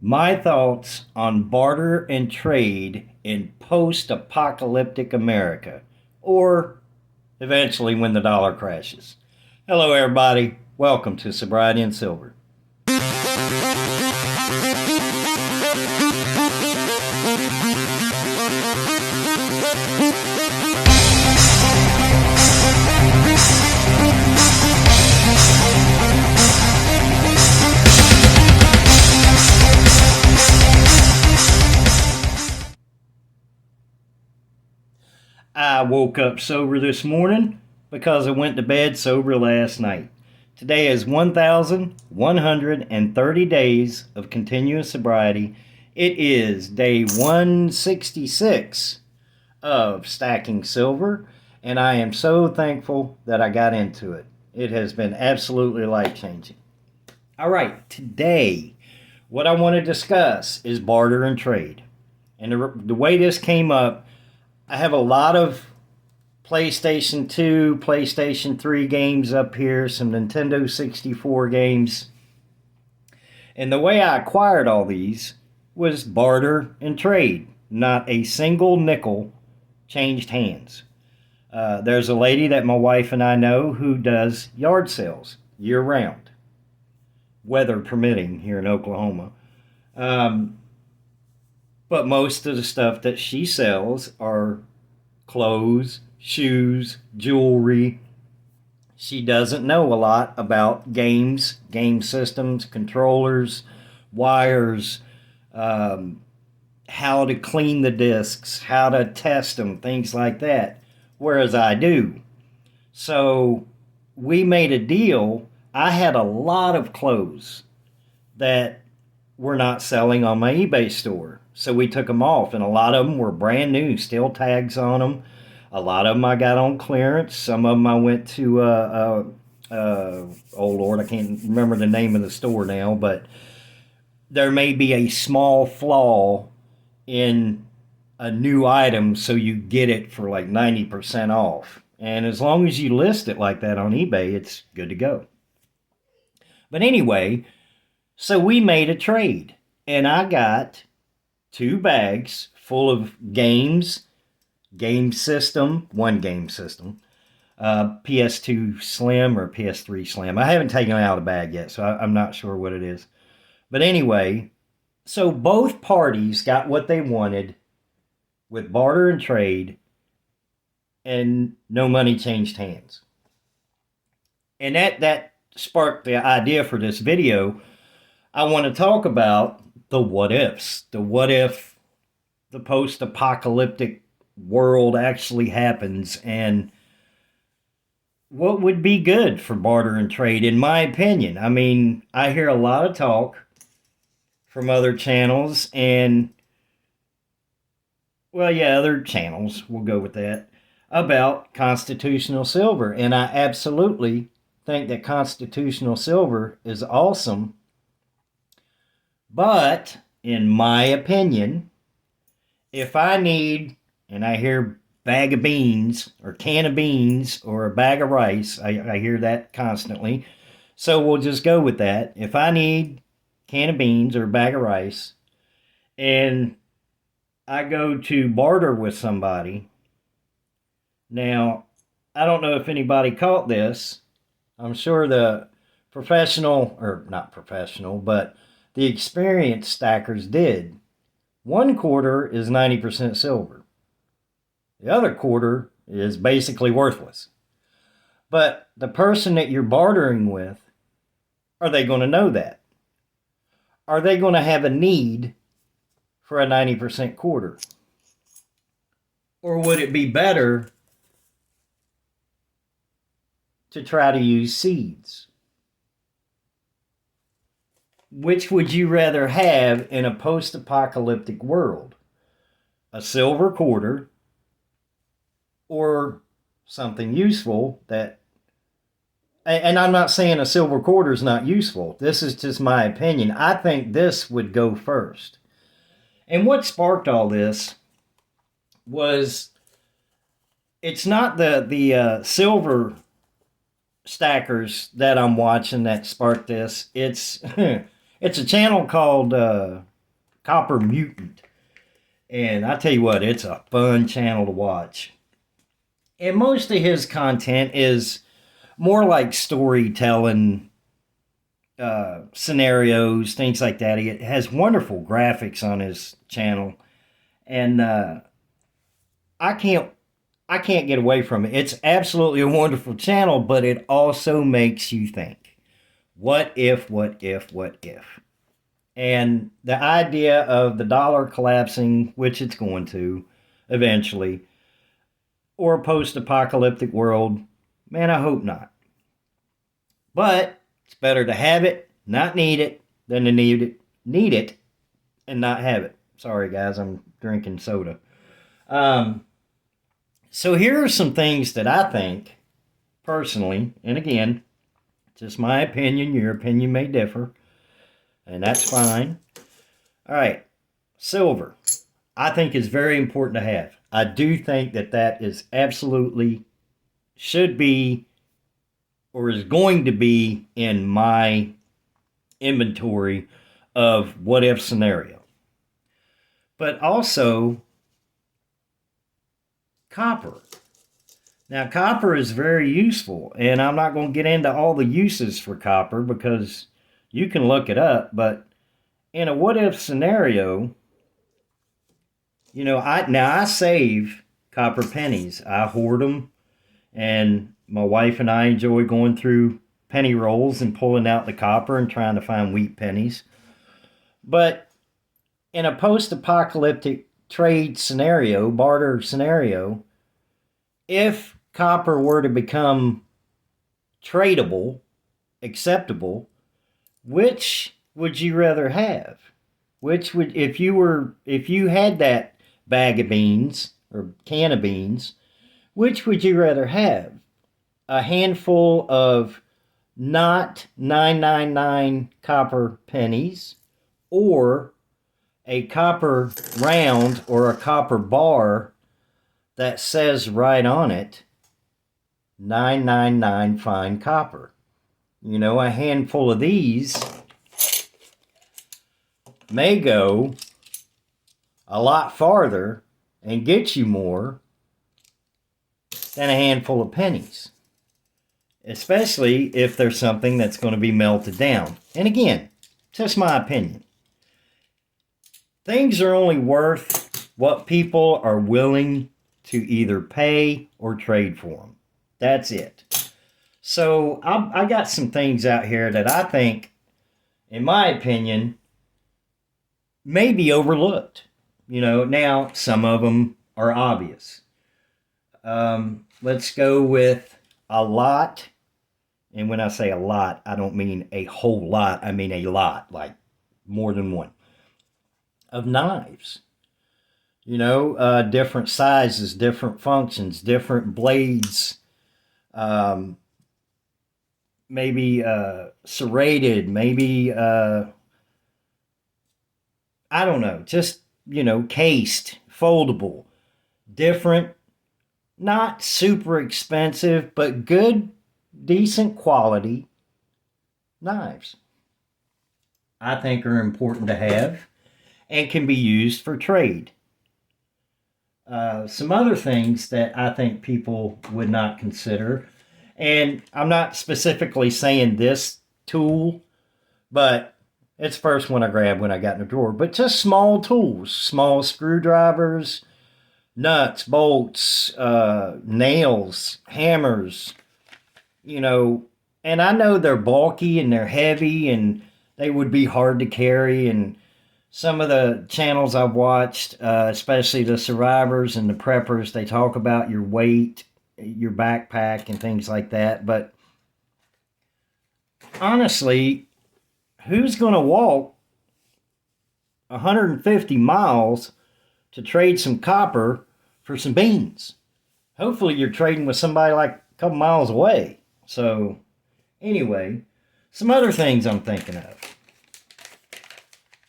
My thoughts on barter and trade in post apocalyptic America, or eventually when the dollar crashes. Hello, everybody. Welcome to Sobriety and Silver. I woke up sober this morning because I went to bed sober last night. Today is 1,130 days of continuous sobriety. It is day 166 of stacking silver, and I am so thankful that I got into it. It has been absolutely life-changing. All right, today, what I want to discuss is barter and trade. And the way this came up, I have a lot of PlayStation 2, PlayStation 3 games up here, some Nintendo 64 games. And the way I acquired all these was barter and trade. Not a single nickel changed hands. There's a lady that my wife and I know who does yard sales year-round, weather permitting here in Oklahoma. But most of the stuff that she sells are clothes, shoes, jewelry. She doesn't know a lot about games, game systems, controllers, wires, how to clean the discs, how to test them, things like that, whereas I do. So we made a deal. I had a lot of clothes that were not selling on my eBay store. So we took them off, and a lot of them were brand new, still tags on them. A lot of them I got on clearance. Some of them I went to, oh Lord, I can't remember the name of the store now, but there may be a small flaw in a new item, so you get it for like 90% off. And as long as you list it like that on eBay, it's good to go. But anyway, so we made a trade, and I got 2 bags full of games, game system, one game system, PS2 Slim or PS3 Slim. I haven't taken out a bag yet, so I'm not sure what it is. But anyway, so both parties got what they wanted with barter and trade, and no money changed hands. And that sparked the idea for this video. I want to talk about the what ifs. The what if the post-apocalyptic world actually happens, and what would be good for barter and trade, in my opinion. I mean, I hear a lot of talk from other channels and, well, yeah, other channels, we'll go with that, about constitutional silver. And I absolutely think that constitutional silver is awesome. But, in my opinion, if I need, and I hear bag of beans, or can of beans, or a bag of rice, I hear that constantly, so we'll just go with that. If I need can of beans or a bag of rice, and I go to barter with somebody, now, I don't know if anybody caught this. I'm sure the professional, or not professional, but the experienced stackers did. One quarter is 90% silver. The other quarter is basically worthless. But the person that you're bartering with, are they going to know that? Are they going to have a need for a 90% quarter? Or would it be better to try to use seeds? Which would you rather have in a post-apocalyptic world? A silver quarter or something useful that... And I'm not saying a silver quarter is not useful. This is just my opinion. I think this would go first. And what sparked all this was... It's not the silver stackers that I'm watching that sparked this. It's... It's a channel called Copper Mutant. And I tell you what, it's a fun channel to watch. And most of his content is more like storytelling, scenarios, things like that. He has wonderful graphics on his channel, and I can't get away from it. It's absolutely a wonderful channel, but it also makes you think. What if, what if, what if? And the idea of the dollar collapsing, which it's going to eventually, or a post-apocalyptic world, man, I hope not. But it's better to have it, not need it, than to need it, and not have it. Sorry, guys, I'm drinking soda. So here are some things that I think, personally, and again, just my opinion, your opinion may differ, and that's fine. All right, silver, I think is very important to have. I do think that is absolutely, should be, or is going to be in my inventory of what if scenario. But also copper. Now, copper is very useful, and I'm not going to get into all the uses for copper because you can look it up, but in a what if scenario, you know, I save copper pennies. I hoard them, and my wife and I enjoy going through penny rolls and pulling out the copper and trying to find wheat pennies. But in a post-apocalyptic trade scenario, barter scenario, if copper were to become tradable, acceptable, which would you rather have? Which would, if you had that bag of beans or can of beans, which would you rather have? A handful of not 999 copper pennies, or a copper round or a copper bar that says right on it 999 fine copper. You know, a handful of these may go a lot farther and get you more than a handful of pennies, especially if there's something that's going to be melted down. And again, just my opinion. Things are only worth what people are willing to either pay or trade for them. That's it. So I got some things out here that I think, in my opinion, may be overlooked. You know, now some of them are obvious. Let's go with a lot. And when I say a lot, I don't mean a whole lot. I mean a lot, like more than one, of knives. You know, different sizes, different functions, different blades, maybe serrated, maybe, I don't know, just, you know, cased, foldable, different, not super expensive, but good, decent quality knives. I think are important to have and can be used for trade. Some other things that I think people would not consider, and I'm not specifically saying this tool, but it's the first one I grabbed when I got in the drawer, but just small tools, small screwdrivers, nuts, bolts, nails, hammers, you know, and I know they're bulky and they're heavy and they would be hard to carry, and some of the channels I've watched, especially the survivors and the preppers, they talk about your weight, your backpack, and things like that. But honestly, who's going to walk 150 miles to trade some copper for some beans? Hopefully you're trading with somebody like a couple miles away. So anyway, some other things I'm thinking of.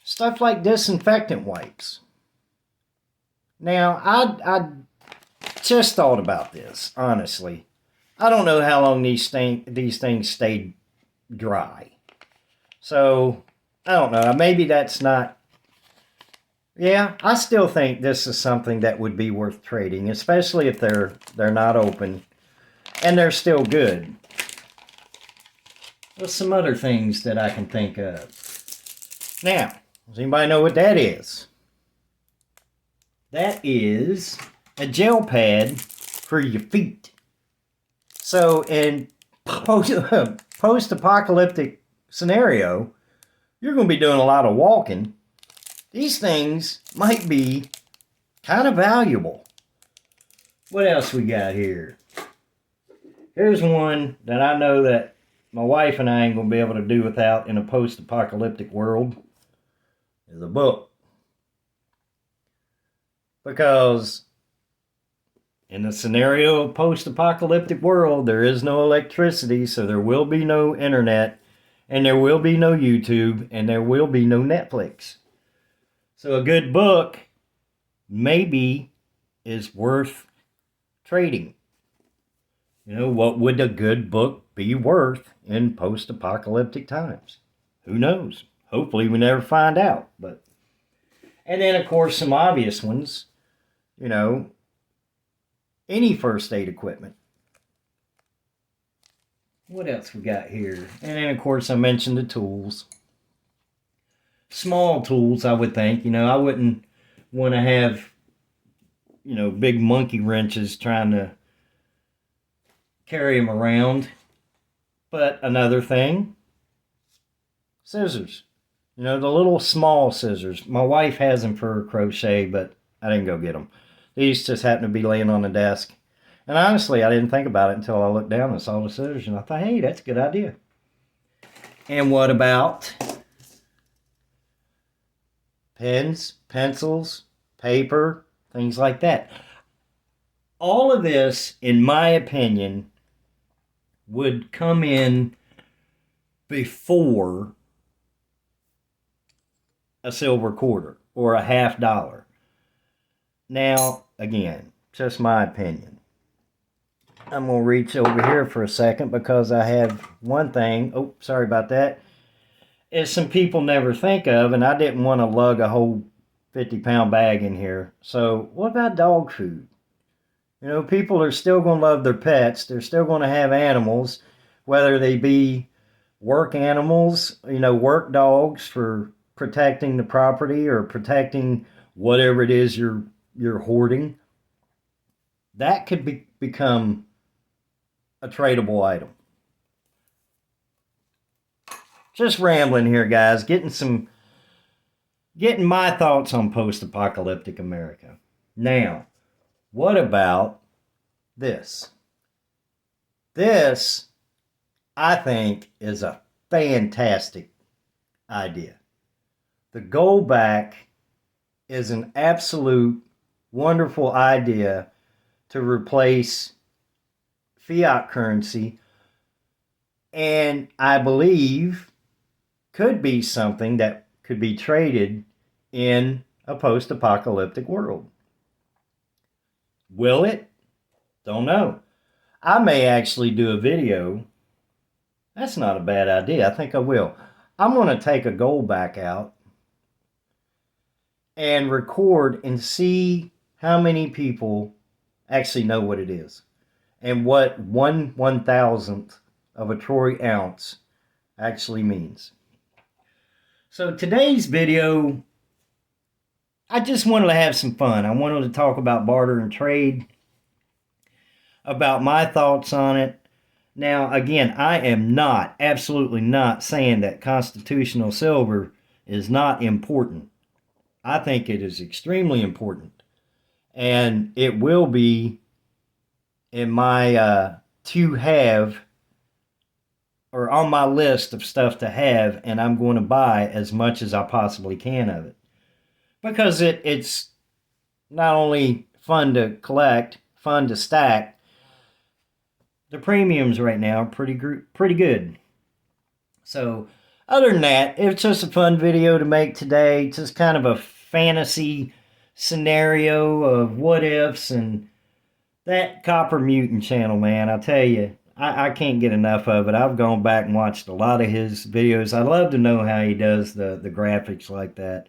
Stuff like disinfectant wipes. Now, I just thought about this, honestly. I don't know how long these things stay dry. So, I don't know. Maybe that's not Yeah, I still think this is something that would be worth trading, especially if they're not open and they're still good. What's some other things that I can think of? Now, does anybody know what that is? That is a gel pad for your feet. So in post-apocalyptic scenario, you're going to be doing a lot of walking. These things might be kind of valuable. What else we got here? Here's one that I know that my wife and I ain't going to be able to do without in a post-apocalyptic world. Is a book. Because in the scenario of post-apocalyptic world, there is no electricity, so there will be no internet, and there will be no YouTube, and there will be no Netflix. So a good book maybe is worth trading. You know, what would a good book be worth in post-apocalyptic times? Who knows? Hopefully we never find out. And then, of course, some obvious ones. You know, any first aid equipment. What else we got here? And then, of course, I mentioned the tools. Small tools, I would think. You know, I wouldn't want to have, you know, big monkey wrenches trying to carry them around. But another thing, scissors. You know, the little small scissors. My wife has them for crochet, but I didn't go get them. These just happened to be laying on the desk. And honestly, I didn't think about it until I looked down and saw the scissors, and I thought, hey, that's a good idea. And what about pens, pencils, paper, things like that? All of this, in my opinion, would come in before a silver quarter or a $50. Now, again, just my opinion. I'm going to reach over here for a second because I have one thing. Oh, sorry about that. Is some people never think of, and I didn't want to lug a whole 50-pound bag in here. So, what about dog food? You know, people are still going to love their pets. They're still going to have animals, whether they be work animals, you know, work dogs for protecting the property or protecting whatever it is you're hoarding. That could become a tradable item. Just rambling here, guys. Getting my thoughts on post-apocalyptic America. Now, what about this? This, I think, is a fantastic idea. The Goldback is an absolute wonderful idea to replace fiat currency, and I believe could be something that could be traded in a post-apocalyptic world. Will it? Don't know. I may actually do a video. That's not a bad idea. I think I will. I'm going to take a Goldback out and record and see how many people actually know what it is and what 1/1000th of a troy ounce actually means. So today's video, I just wanted to have some fun. I wanted to talk about barter and trade, about my thoughts on it. Now, again, I am not, absolutely not saying that constitutional silver is not important. I think it is extremely important. And it will be in my to have, or on my list of stuff to have, and I'm going to buy as much as I possibly can of it. Because it's not only fun to collect, fun to stack, the premiums right now are pretty good. So, other than that, it's just a fun video to make today. Just kind of a fantasy scenario of what ifs, and that Copper Mutant channel, man, I tell you, I can't get enough of it. I've gone back and watched a lot of his videos. I love to know how he does the graphics like that.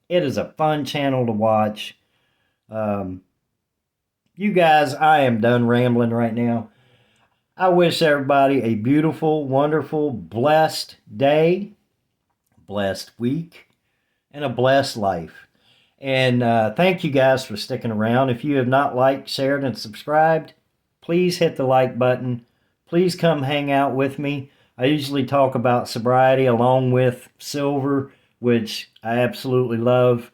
It is a fun channel to watch. You guys, I am done rambling right now. I wish everybody a beautiful, wonderful, blessed day, blessed week, and a blessed life. And thank you guys for sticking around. If you have not liked, shared, and subscribed, please hit the like button. Please come hang out with me. I usually talk about sobriety along with silver, which I absolutely love.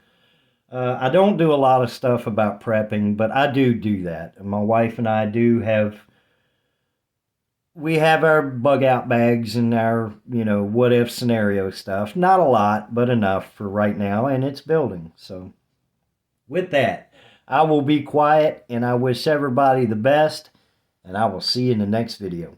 I don't do a lot of stuff about prepping, but I do that. My wife and I we have our bug out bags and our, what if scenario stuff. Not a lot, but enough for right now, and it's building. So with that, I will be quiet, and I wish everybody the best, and I will see you in the next video.